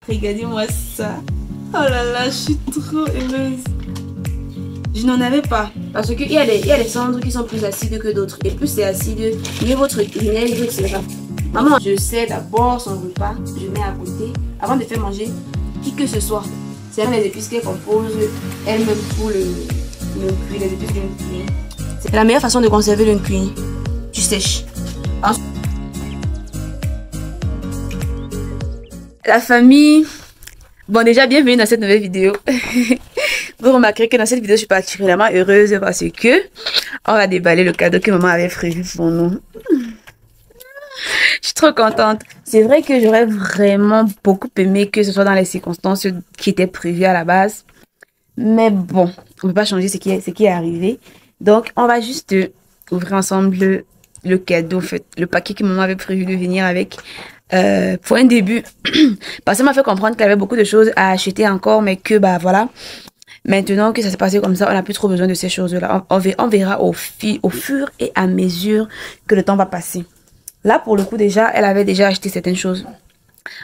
Regardez-moi ça. Oh là là, je suis trop heureuse. Je n'en avais pas. Parce qu'il y a des cendres qui sont plus acides que d'autres. Et plus c'est acide, mieux votre vinaigre sera. Maman, je sais d'abord son repas. Je mets à côté. Avant de faire manger qui que ce soit. C'est les épices qu'elle compose elle-même pour le cuit, les épices d'une cuit. C'est la meilleure façon de conserver le cuit. Tu sèches. La famille. Bon, déjà, bienvenue dans cette nouvelle vidéo. Vous remarquerez que dans cette vidéo, je suis particulièrement heureuse parce que on va déballer le cadeau que maman avait prévu pour nous. Je suis trop contente. C'est vrai que j'aurais vraiment beaucoup aimé que ce soit dans les circonstances qui étaient prévues à la base. Mais bon, on ne peut pas changer ce qui est arrivé. Donc, on va juste ouvrir ensemble le cadeau, en fait, le paquet que maman avait prévu de venir avec. Pour un début, parce qu'elle m'a fait comprendre qu'elle avait beaucoup de choses à acheter encore, mais que bah voilà, maintenant que ça s'est passé comme ça, on n'a plus trop besoin de ces choses-là. On verra au fur et à mesure que le temps va passer. Là, pour le coup, déjà, elle avait déjà acheté certaines choses.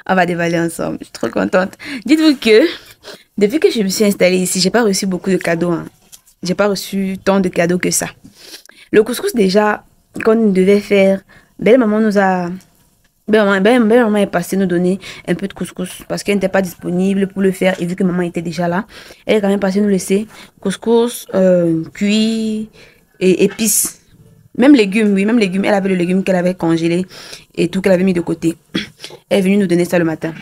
On va dévaler ensemble. Je suis trop contente. Dites-vous que depuis que je me suis installée ici, j'ai pas reçu beaucoup de cadeaux. Hein. J'ai pas reçu tant de cadeaux que ça. Le couscous, déjà, qu'on devait faire, belle maman nous a... Maman est passée nous donner un peu de couscous parce qu'elle n'était pas disponible pour le faire et vu que maman était déjà là, elle est quand même passée nous laisser couscous, cuit et épices. Même légumes, oui, même légumes. Elle avait le légume qu'elle avait congelé et tout qu'elle avait mis de côté. Elle est venue nous donner ça le matin.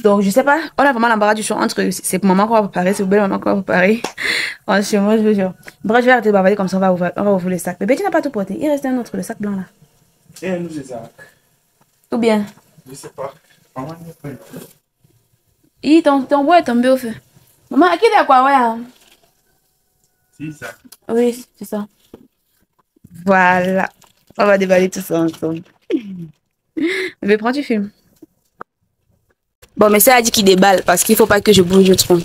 Donc, je sais pas, on a vraiment l'embarras du choix entre c'est maman qu'on va préparer, c'est belle maman qu'on va préparer. Franchement, je veux dire. Bref, je vais arrêter de bavarder comme ça, on va ouvrir le sac. Bébé, tu n'as pas tout porté. Il reste un autre, le sac blanc là. Et nous, c'est ça. Tout bien. Je sais pas. Maman, Ton bois est tombé au feu. Maman, à qui est quoi, ouais? Hein? c'est ça. Oui, c'est ça. Voilà. On va déballer tout ça ensemble. Bébé, prends du film. Bon, mais ça a dit qu'il déballe parce qu'il faut pas que je bouge trop.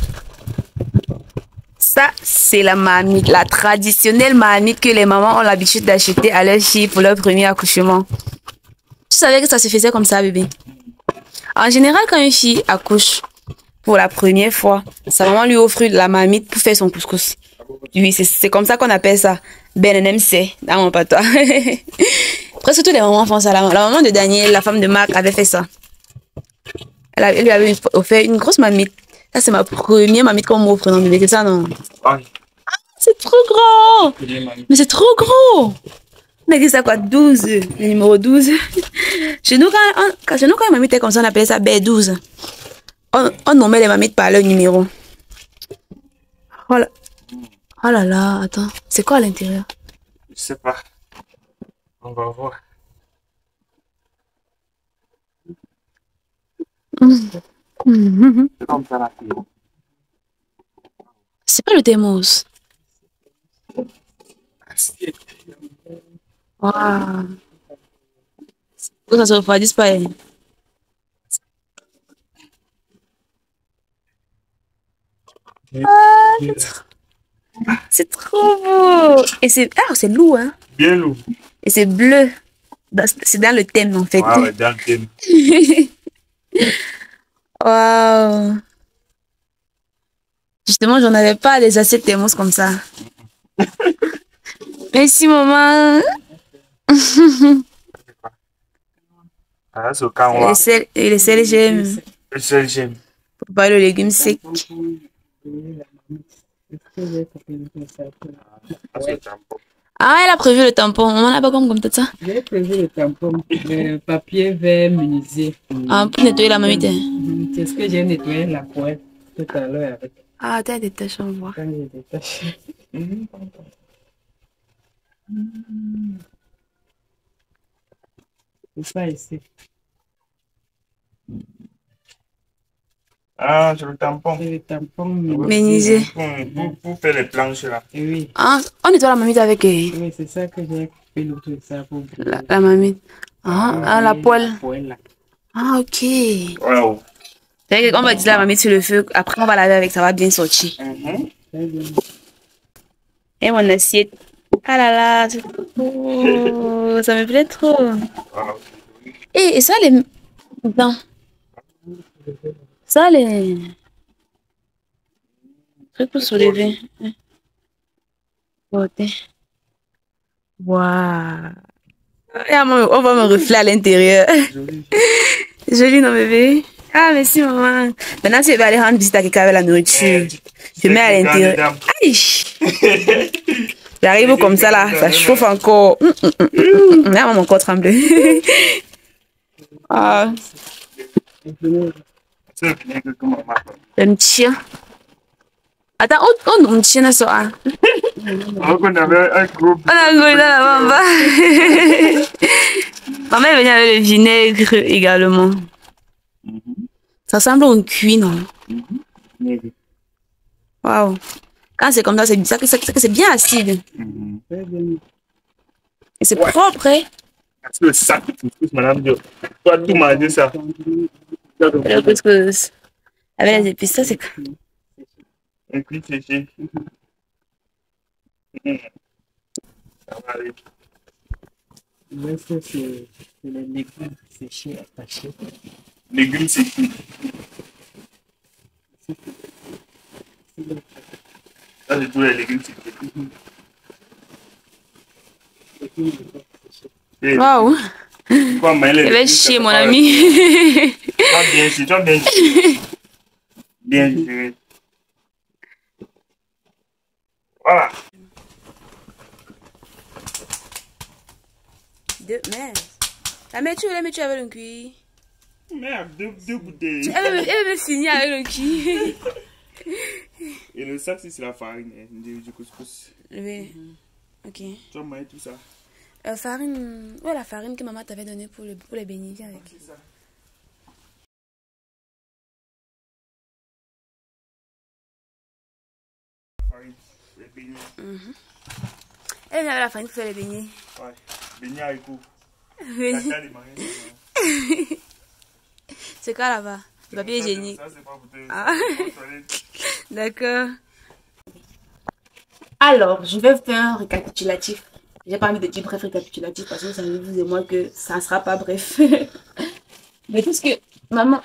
Ça, c'est la marmite, la traditionnelle marmite que les mamans ont l'habitude d'acheter à leurs filles pour leur premier accouchement. Tu savais que ça se faisait comme ça, bébé? En général, quand une fille accouche pour la première fois, sa maman lui offre la marmite pour faire son couscous. Oui, c'est comme ça qu'on appelle ça. BNMC, dans mon patois. Presque tous les mamans font ça. La maman de Daniel, la femme de Marc, avait fait ça. Elle lui avait offert une grosse marmite. Ça, c'est ma première marmite qu'on m'offre, non, bébé, c'est ça, non? Ah, C'est trop grand! Mais c'est trop gros! On a dit ça quoi, 12, le numéro 12. Chez nous, quand une marmite est comme ça, on appelait ça B12. On nommait les marmites par leur numéro. Voilà. Oh là là, attends. C'est quoi à l'intérieur? je sais pas. On va voir. C'est comme ça la fille. C'est pas le thermos. Waouh. Ça se refroidit pas. Hein? C'est trop beau. Et c'est lourd, hein? Bien lourd. Et c'est bleu. C'est dans le thème, en fait. Ah ouais, dans le thème. Waouh. Justement, j'en avais pas des assiettes thermos comme ça. Merci, maman. Ah, c'est au cas où on va. Et les sels, j'aime. Le seul j'aime. Pour pas le légume sec. Ah, c'est le tampon. Ah, elle a prévu le tampon. Maman n'a pas comme ça. J'ai prévu le tampon, le papier vert menuisier. Ah, pour nettoyer la mamite. C'est ce que j'ai nettoyé la poêle tout à l'heure avec. Ah, t'as des taches, on voit. Quand j'ai détaché. C'est ça ici. Ah, c'est le tampon. C'est le tampon Menuisier. Pour faire les planches là. Et oui, Ah, on nettoie la mamite avec oui c'est ça que j'ai fait l'autre ça pour la mamite. Ah, la poêle. poêle là. Ah, ok. Waouh. On va dire la mamite sur le feu. Après, on va laver avec, ça va bien sortir. Très bien. Et mon assiette. Ah là là, c'est trop. Ça me plaît trop. Waouh. Et ça, les. Non. Ça, les trucs pour soulever. Côté. Waouh. On va me refléter à l'intérieur. Joli. Joli, non, bébé? Ah, merci, maman. Maintenant, si je vais aller rendre visite à quelqu'un avec la nourriture, je mets à l'intérieur. Aïe! J'arrive comme ça, là. Ça chauffe encore. Là, mon corps tremble. Ah, C'est bien que maman. un tien. Attends, on tient ça. Ah. Alors qu'on avait un groupe. On a goûté la bamba. Maman est venue avec le vinaigre également. Ça ressemble à un cuit, non? Waouh. Quand c'est comme ça, c'est bien acide. Et c'est propre, hein? C'est le sac de couscous, madame Dieu. Tu as tout mangé ça. Le couscous. Avec les épices, ça c'est... Un cuit séché. Ça va aller. Là, ça, c'est les légumes séchés attachés. Légumes séchés. Ça, c'est tous les légumes séchés. Waouh. Quoi, mais les Je vais légumes, chier, ça mon fait pas- ami. Toi, bien sûr, toi, bien sûr. Bien sûr. Voilà. Merde. La mets-tu avec le cuit? Merde, deux bouteilles. Elle veut finir avec le cuit. Et le sac, c'est la farine hein, du couscous. Oui. Ok. Tu as mangé tout ça. Farine. Ouais, la farine que maman t'avait donnée pour les beignets. Viens avec. C'est ça. Farine, les beignets. Elle vient avec la farine pour faire les beignets. Ouais, beignets haricots. Oui. Caca de mariage. C'est quoi là-bas? Le papier hygiénique. Ça, c'est pas pour te. Ah. c'est pour toilette. D'accord. Alors, je vais faire un récapitulatif. J'ai pas envie de dire bref récapitulatif parce que vous savez, vous et moi, que ça ne sera pas bref. Mais tout ce que maman.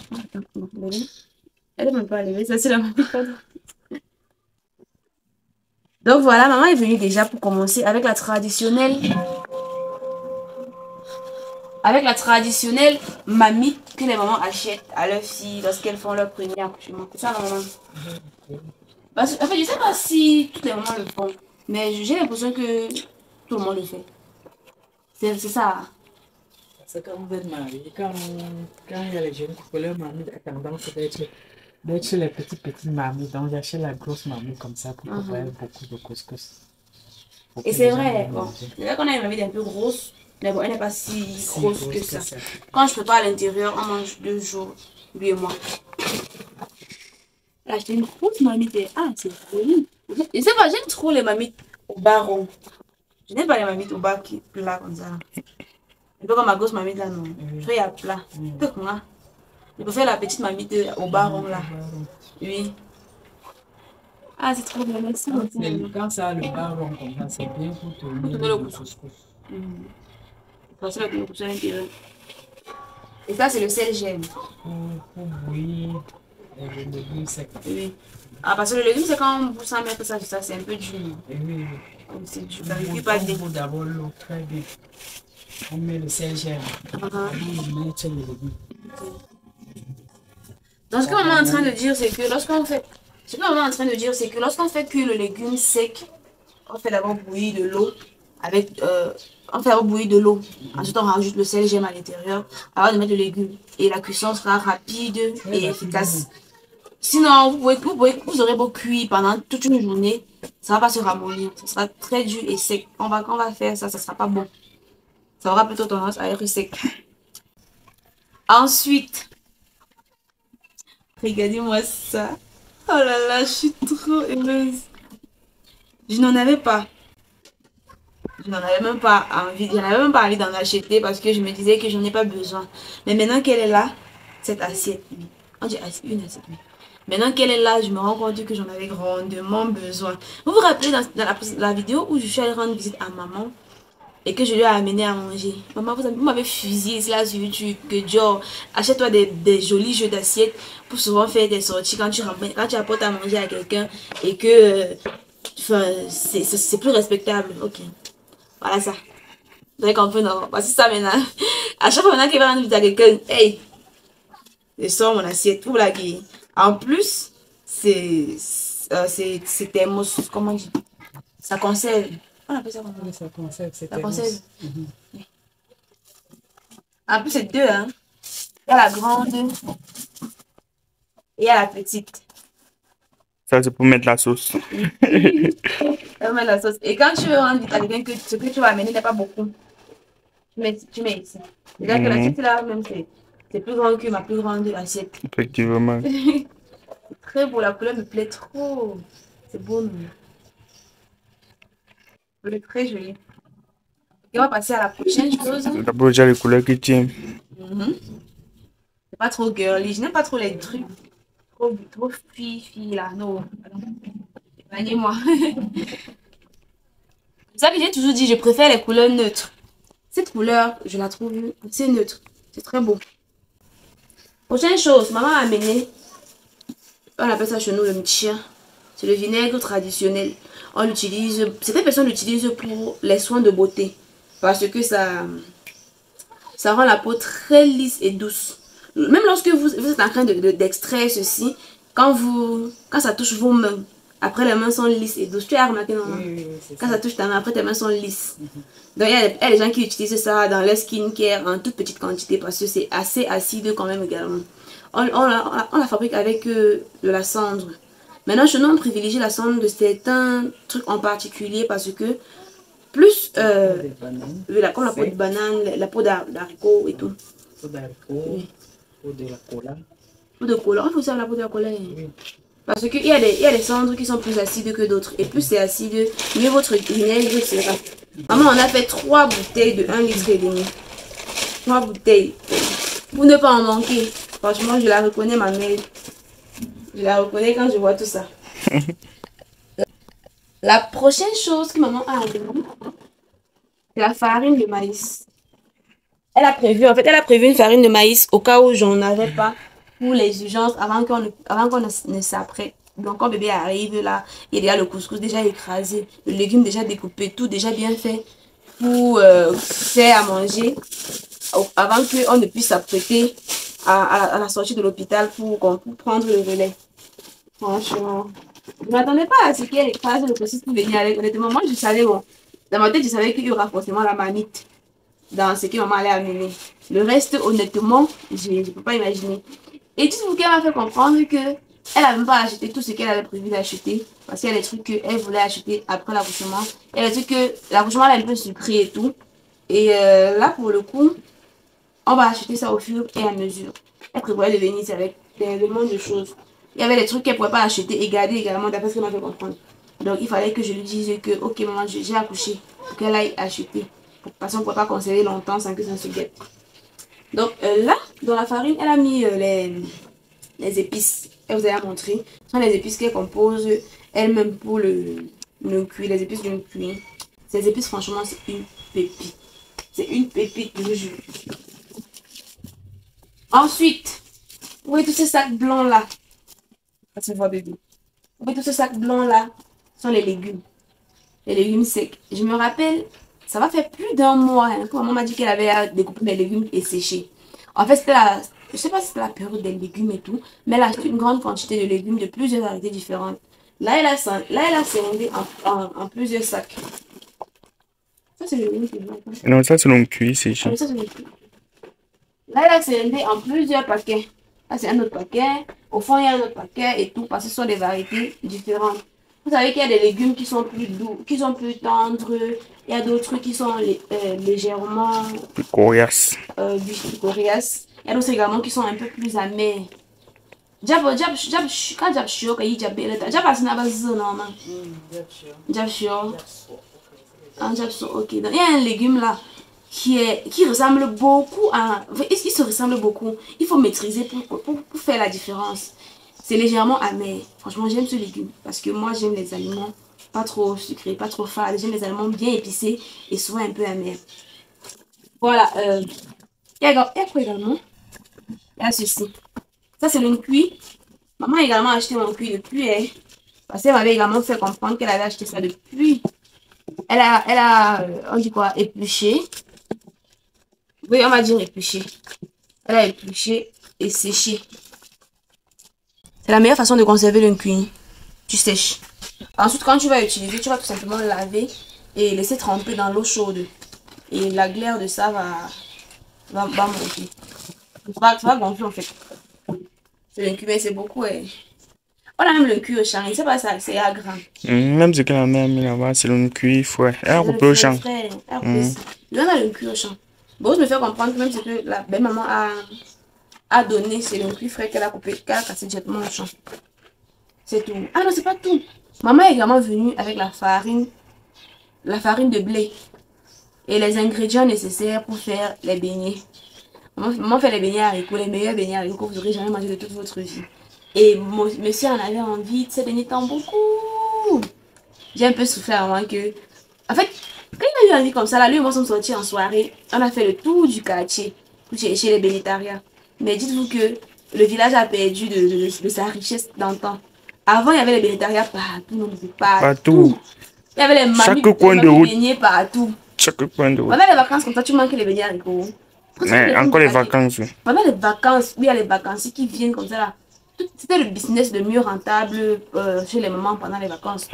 Elle ne même pas lever, ça c'est la maman. Donc voilà, maman est venue déjà pour commencer avec la traditionnelle. Avec la traditionnelle mamie que les mamans achètent à leurs filles lorsqu'elles font leur premier accouchement. C'est ça, maman? Parce que, en fait, je sais pas si toutes les mamans le font, mais j'ai l'impression que tout le monde le fait. C'est ça. C'est comme vous êtes mariés. Quand il y a les jeunes couples, leur mamie a tendance d'être chez les petites mamies. Donc, j'achète la grosse mamie comme ça pour préparer beaucoup de couscous. Et c'est vrai, bon, c'est vrai qu'on a une mamie un peu grosse, mais bon, elle n'est pas si grosse que ça. Quand je prépare à l'intérieur, on mange 2 jours, lui et moi. Là, j'ai une grosse mamite. Ah, c'est joli. Je sais pas, j'aime trop les mamites au bas rond. Je n'aime pas les mamites au bas qui plat comme ça. Un peu comme ma grosse mamite là, non. Je fais à plat. Peu moi. Je préfère la petite mamite au bas rond là. Oui. Ah, c'est trop bien, merci beaucoup. Quand ça a le bas rond comme ça, c'est bien pour tourner le couscous. Parce que le couscous à l'intérieur. Et ça, c'est le sel gemme. Pour bouillir le légume sec. Oui. Ah, parce que le légume, c'est quand on pousse à mettre ça sur ça, c'est un peu dur. Oui. C'est dur. Ça ne pas On met d'abord l'eau, très bien. On met le sel gemme. On met les légumes. Donc, ce que maman est en train de dire, c'est que lorsqu'on fait... Ce que maman est en train de dire, c'est que lorsqu'on fait cuire le légume sec, on fait d'abord bouillir de l'eau avec... on fait d'abord bouillir de l'eau. Ensuite, on rajoute le sel gemme à l'intérieur avant de mettre le légume. Et la cuisson sera rapide et efficace. Sinon, vous aurez beau cuire pendant toute une journée, ça ne va pas se ramollir. Ça sera très dur et sec. Quand on va faire ça, ça ne sera pas bon. Ça aura plutôt tendance à être sec. Ensuite, regardez-moi ça. Oh là là, je suis trop heureuse. Je n'en avais pas. Je n'en avais même pas envie. Je n'avais même pas envie d'en acheter parce que je me disais que je n'en ai pas besoin. Mais maintenant qu'elle est là, cette assiette, oui. On dit une assiette, oui. Maintenant qu'elle est là, je me rends compte que j'en avais grandement besoin. Vous vous rappelez dans la vidéo où je suis allée rendre visite à maman et que je lui ai amené à manger. Maman, vous m'avez fusillé ici là sur YouTube que genre, achète-toi des jolis jeux d'assiettes pour souvent faire des sorties quand tu apportes à manger à quelqu'un et que enfin, c'est plus respectable. Ok, voilà ça. Vous avez compris, non? Voici ça maintenant. À chaque fois maintenant qu'il va rendre visite à quelqu'un, hey, je sors mon assiette pour blaguer. En plus, c'est thermos, comment on dit? Ça conserve. On appelle ça comment? Oui, ça conserve, c'est Ça conserve. Mhm. En plus, c'est deux, hein. Il y a la grande et il y a la petite. Ça, c'est pour mettre la sauce. Ça met la sauce. Et quand tu veux rendre vite à quelqu'un que ce que tu vas amener n'est pas beaucoup, tu mets ici. C'est-à-dire que l'assiette là, même, c'est plus grand que ma plus grande assiette. Effectivement. C'est très beau, la couleur me plaît trop. C'est beau, non? C'est très joli. Et on va passer à la prochaine chose. D'abord, déjà les couleurs qui tiennent. C'est pas trop girly. Je n'aime pas trop les trucs trop fille là. Non. Éloignez-moi. C'est ça que j'ai toujours dit, je préfère les couleurs neutres. Cette couleur, je la trouve assez neutre. C'est très beau. Prochaine chose, maman a amené, on appelle ça chez nous le mchia. C'est le vinaigre traditionnel. On l'utilise, certaines personnes l'utilisent pour les soins de beauté. Parce que ça rend la peau très lisse et douce. Même lorsque vous êtes en train d'extraire ceci, quand ça touche vos mains, après les mains sont lisses et douces. Tu as remarqué, non? Oui, quand ça touche ta main, après tes mains sont lisses. Donc il y a des gens qui utilisent ça dans leur skincare en toute petite quantité parce que c'est assez acide quand même également. On la fabrique avec de la cendre. Maintenant, chez nous, on privilégie la cendre de certains trucs en particulier parce que plus comme la peau de banane, la peau d'haricot et tout. Peau d'haricot, peau de la cola. Peau de cola, il faut savoir la peau de la cola. Oui. Parce qu'il y a des cendres qui sont plus acides que d'autres. Et plus c'est acide, mieux votre vinaigre sera. Maman, on a fait 3 bouteilles de 1,5 litre. 3 bouteilles. Pour ne pas en manquer. Franchement, je la reconnais, ma mère. Je la reconnais quand je vois tout ça. La prochaine chose que maman a amenée, c'est la farine de maïs. Elle a prévu une farine de maïs au cas où j'en avais pas pour les urgences avant qu'on ne s'apprête. Donc quand bébé arrive là, il y a déjà le couscous déjà écrasé, le légume déjà découpé, tout déjà bien fait pour faire à manger avant qu'on ne puisse s'apprêter à la sortie de l'hôpital pour prendre le relais. Franchement, je ne m'attendais pas à ce qu'elle écrase le couscous pour venir avec. Honnêtement, moi je savais, bon, dans ma tête je savais qu'il y aura forcément la manite dans ce que maman allait amener. Le reste, honnêtement, je ne peux pas imaginer. Et tout ce qu'elle m'a fait comprendre que elle n'a même pas acheté tout ce qu'elle avait prévu d'acheter. Parce qu'il y a des trucs qu'elle voulait acheter après l'accouchement. Elle a dit que l'accouchement est un peu sucré et tout. Et là, pour le coup, on va acheter ça au fur et à mesure. Elle prévoyait de venir ici avec tellement de choses. Il y avait des trucs qu'elle ne pouvait pas acheter et garder également, d'après ce qu'elle m'a fait comprendre. Donc, il fallait que je lui dise que, ok, maman, j'ai accouché. Pour qu'elle aille acheter. Parce qu'on ne peut pas conserver longtemps sans que ça se gâte. Donc là, dans la farine, elle a mis les épices. Elle vous a montré. Ce sont les épices qu'elle compose elle-même pour le cuit, les épices d'une cuit. Ces épices, franchement, c'est une pépite. C'est une pépite, je vous jure. Ensuite, vous voyez tous ces sacs blancs là. Ça se voit, bébé. Vous voyez tous ces sacs blancs là. Ce sont les légumes. Les légumes secs. Je me rappelle, ça va faire plus d'un mois que maman m'a dit qu'elle avait découpé mes légumes et séché. En fait, je sais pas si c'était la période des légumes et tout, mais elle a acheté une grande quantité de légumes de plusieurs variétés différentes. Là, elle a scindé en plusieurs sacs. Ça, c'est le légume qui est. Non, ça, c'est le cuit séché. Ah, ça, c'est le cuit. Là, elle a scindé en plusieurs paquets. Là, c'est un autre paquet. Au fond, il y a un autre paquet et tout, parce que ce sont des variétés différentes. Vous savez qu'il y a des légumes qui sont plus doux, qui sont plus tendres. Il y a d'autres qui sont légèrement Coriace. coriaces. Il y a d'autres également qui sont un peu plus amers. Quand Jab Shio, quand il Jab Beleta, Jab Asina non, Jab Shio. Ok. Donc, il y a un légume là qui ressemble beaucoup à. Il se ressemble beaucoup. Il faut maîtriser pour faire la différence. C'est légèrement amer. Franchement, j'aime ce légume parce que moi, j'aime les aliments Pas trop sucré, pas trop fade. J'aime les aliments bien épicés et souvent un peu amers. Voilà. Il y a quoi également? Il y a ceci. Ça, c'est le cuit. Maman a également acheté mon cuit depuis. Parce qu'elle m'avait également fait comprendre qu'elle avait acheté ça depuis. On dit quoi? Épluché. Oui, on va dire épluché. Elle a épluché et séché. C'est la meilleure façon de conserver le cuit. Tu sèches. Ensuite, quand tu vas utiliser, tu vas tout simplement laver et laisser tremper dans l'eau chaude. Et la glaire de ça va monter. Ça va gonfler en fait. C'est le cuit, mais c'est beaucoup. On a même le cuit au champ. Je sais pas, ça, c'est à grain. Même ce que la mère a mis là-bas, c'est le cuir frais. Elle a coupé au champ. Il en a le cuit au champ. Bon, je me fais comprendre que même ce que la belle-maman a donné, c'est le cuir frais qu'elle a coupé, qu'elle a cassé directement au champ. C'est tout. Ah non, c'est pas tout. Maman est également venue avec la farine de blé et les ingrédients nécessaires pour faire les beignets. Maman fait les beignets haricots, les meilleurs beignets haricots que vous n'aurez jamais mangé de toute votre vie. Et monsieur en avait envie de ces beignets tant beaucoup. J'ai un peu souffert avant que... En fait, quand il a eu envie comme ça, là, lui et moi sommes sortis en soirée. On a fait le tour du quartier pour chercher les bénétariats. Mais dites-vous que le village a perdu de sa richesse d'antan. Avant, il y avait les bénétariats partout, non, partout. Il y avait les mamies beignets partout. Chaque coin de route. Pendant les vacances, comme ça, tu manques les beignets haricots. Encore les vacances. Pendant les vacances, oui, il y a les vacanciers qui viennent comme ça là. C'était le business le mieux rentable chez les mamans pendant les vacances.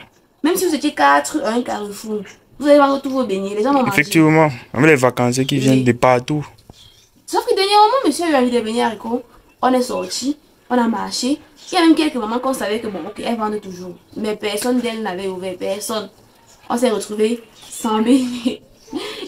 Même si vous étiez 4 à un carrefour, vous allez vendre tous vos beignets. Les gens vont manger. Effectivement, avec les vacanciers qui viennent de partout. Sauf que dernièrement, monsieur a eu envie de beignets haricots. On est sorti, on a marché. Il y a même quelques mamans qu'on savait que bon, ok, elles vendent toujours. Mais personne d'elles n'avait ouvert, personne. On s'est retrouvés sans beignets.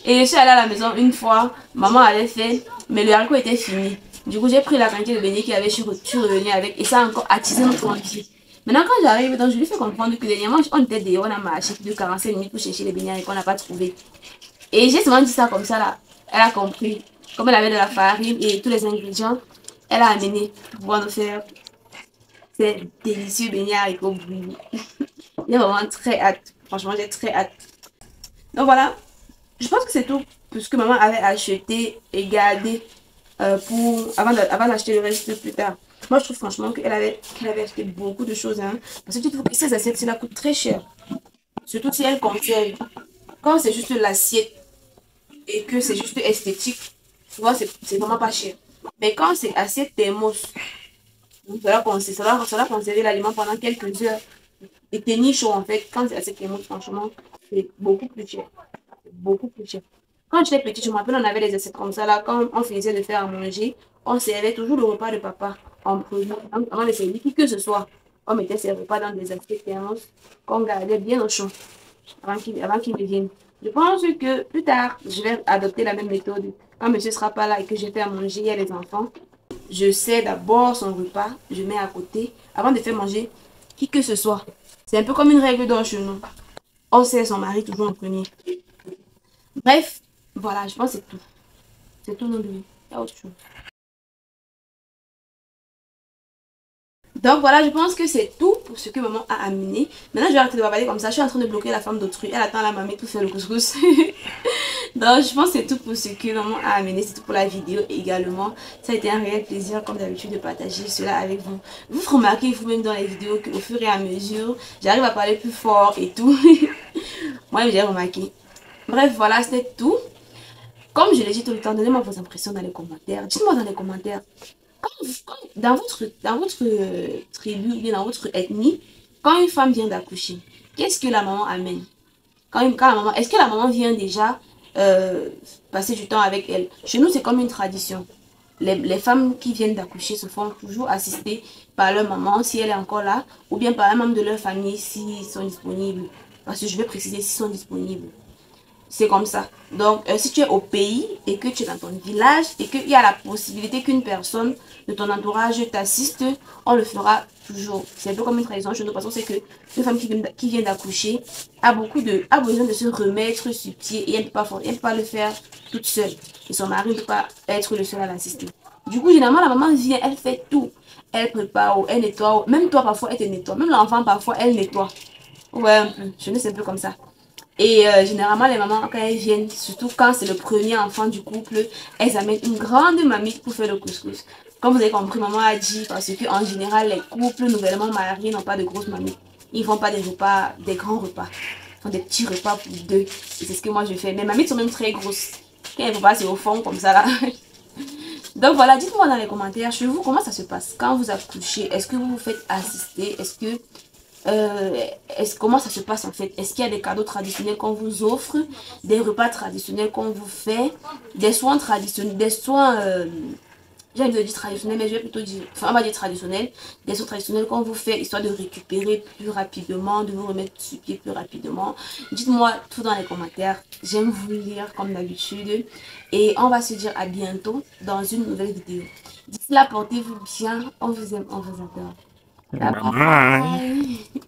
Et je suis allée à la maison une fois, maman avait fait, mais le haricot était fini. Du coup, j'ai pris la quantité de beignets qu'il y avait, je suis revenue avec, et ça a encore attisé notre envie. Maintenant, quand j'arrive, donc je lui fais comprendre que dernièrement, on était dehors, on a marché plus de 45 minutes pour chercher les beignets et qu'on n'a pas trouvé. Et j'ai souvent dit ça comme ça, là. Elle a compris. Comme elle avait de la farine et tous les ingrédients, elle a amené pour pouvoir nous faire ces délicieux beignets haricots bouillis. J'ai vraiment très hâte. Franchement, j'ai très hâte. Donc voilà. Je pense que c'est tout pour ce que maman avait acheté et gardé avant d'acheter le reste plus tard. Moi, je trouve franchement qu'elle avait acheté beaucoup de choses. Hein, parce que tu trouves que ces assiettes, cela coûte très cher. Surtout si elles contiennent. Quand c'est juste l'assiette et que c'est juste esthétique, souvent, c'est vraiment pas cher. Mais quand c'est assiette thermos, ça va conserver l'aliment pendant quelques heures. Et tenir chaud, en fait, quand c'est assiette thermos, franchement, c'est beaucoup plus cher. Beaucoup plus cher. Quand j'étais petite, je me rappelle, on avait des assiettes comme ça. Là, quand on finissait de faire à manger, on servait toujours le repas de papa en premier. Avant de servir qui que ce soit, on mettait ses repas dans des assiettes thermos qu'on gardait bien au chaud avant qu'il ne vienne. Je pense que plus tard, je vais adopter la même méthode. Quand monsieur ne sera pas là et que j'ai fait à manger, il y a les enfants, je sers d'abord son repas, je mets à côté avant de faire manger qui que ce soit. C'est un peu comme une règle d'or chez nous. On sert son mari toujours en premier. Bref, voilà, je pense que c'est tout. C'est tout, non, lui. Il y a autre chose. Donc voilà, je pense que c'est tout pour ce que maman a amené. Maintenant, je vais arrêter de bavarder comme ça. Je suis en train de bloquer la femme d'autrui. Elle attend la mamie pour faire le couscous. Donc, je pense que c'est tout pour ce que maman a amené. C'est tout pour la vidéo également. Ça a été un réel plaisir, comme d'habitude, de partager cela avec vous. Vous remarquez vous-même dans les vidéos qu'au fur et à mesure, j'arrive à parler plus fort et tout. Moi, j'ai remarqué. Bref, voilà, c'est tout. Comme je l'ai dit tout le temps, donnez-moi vos impressions dans les commentaires. Dites-moi dans les commentaires. Dans votre tribu, bien dans votre ethnie, quand une femme vient d'accoucher, qu'est-ce que la maman amène? Est-ce que la maman vient déjà passer du temps avec elle? Chez nous, c'est comme une tradition. Les femmes qui viennent d'accoucher se font toujours assister par leur maman si elle est encore là, ou bien par un membre de leur famille s'ils sont disponibles. Parce que je vais préciser s'ils sont disponibles. C'est comme ça. Donc, si tu es au pays et que tu es dans ton village et qu'il y a la possibilité qu'une personne de ton entourage t'assiste, on le fera toujours. C'est un peu comme une tradition chez nous parce qu'on sait qu'une femme qui vient d'accoucher a besoin de se remettre sur pied et elle ne peut pas le faire toute seule. Et son mari ne peut pas être le seul à l'assister. Du coup, généralement, la maman vient, elle fait tout. Elle prépare, elle nettoie. Même toi, parfois, elle te nettoie. Même l'enfant, parfois, elle nettoie. Ouais, un peu. Chez nous, c'est un peu comme ça. Et généralement, les mamans, quand elles viennent, surtout quand c'est le premier enfant du couple, elles amènent une grande mamie pour faire le couscous. Comme vous avez compris, maman a dit, parce que en général, les couples nouvellement mariés n'ont pas de grosses mamies. Ils font pas des repas, des grands repas. Ils font des petits repas pour deux. Et c'est ce que moi je fais. Mes mamies sont même très grosses. Quand elles repas, c'est au fond, comme ça là. Donc voilà, dites-moi dans les commentaires, chez vous, comment ça se passe quand vous accouchez? Est-ce que vous vous faites assister? Euh, comment ça se passe en fait? Est-ce qu'il y a des cadeaux traditionnels qu'on vous offre, des repas traditionnels qu'on vous fait, des soins traditionnels, des soins, j'ai envie de dire traditionnels, mais je vais plutôt dire, enfin on va dire traditionnels, des soins traditionnels qu'on vous fait histoire de récupérer plus rapidement, de vous remettre sur pied plus rapidement. Dites-moi tout dans les commentaires, j'aime vous lire comme d'habitude et on va se dire à bientôt dans une nouvelle vidéo. D'ici là, portez-vous bien, on vous aime, on vous adore. Bye Bye bye. bye.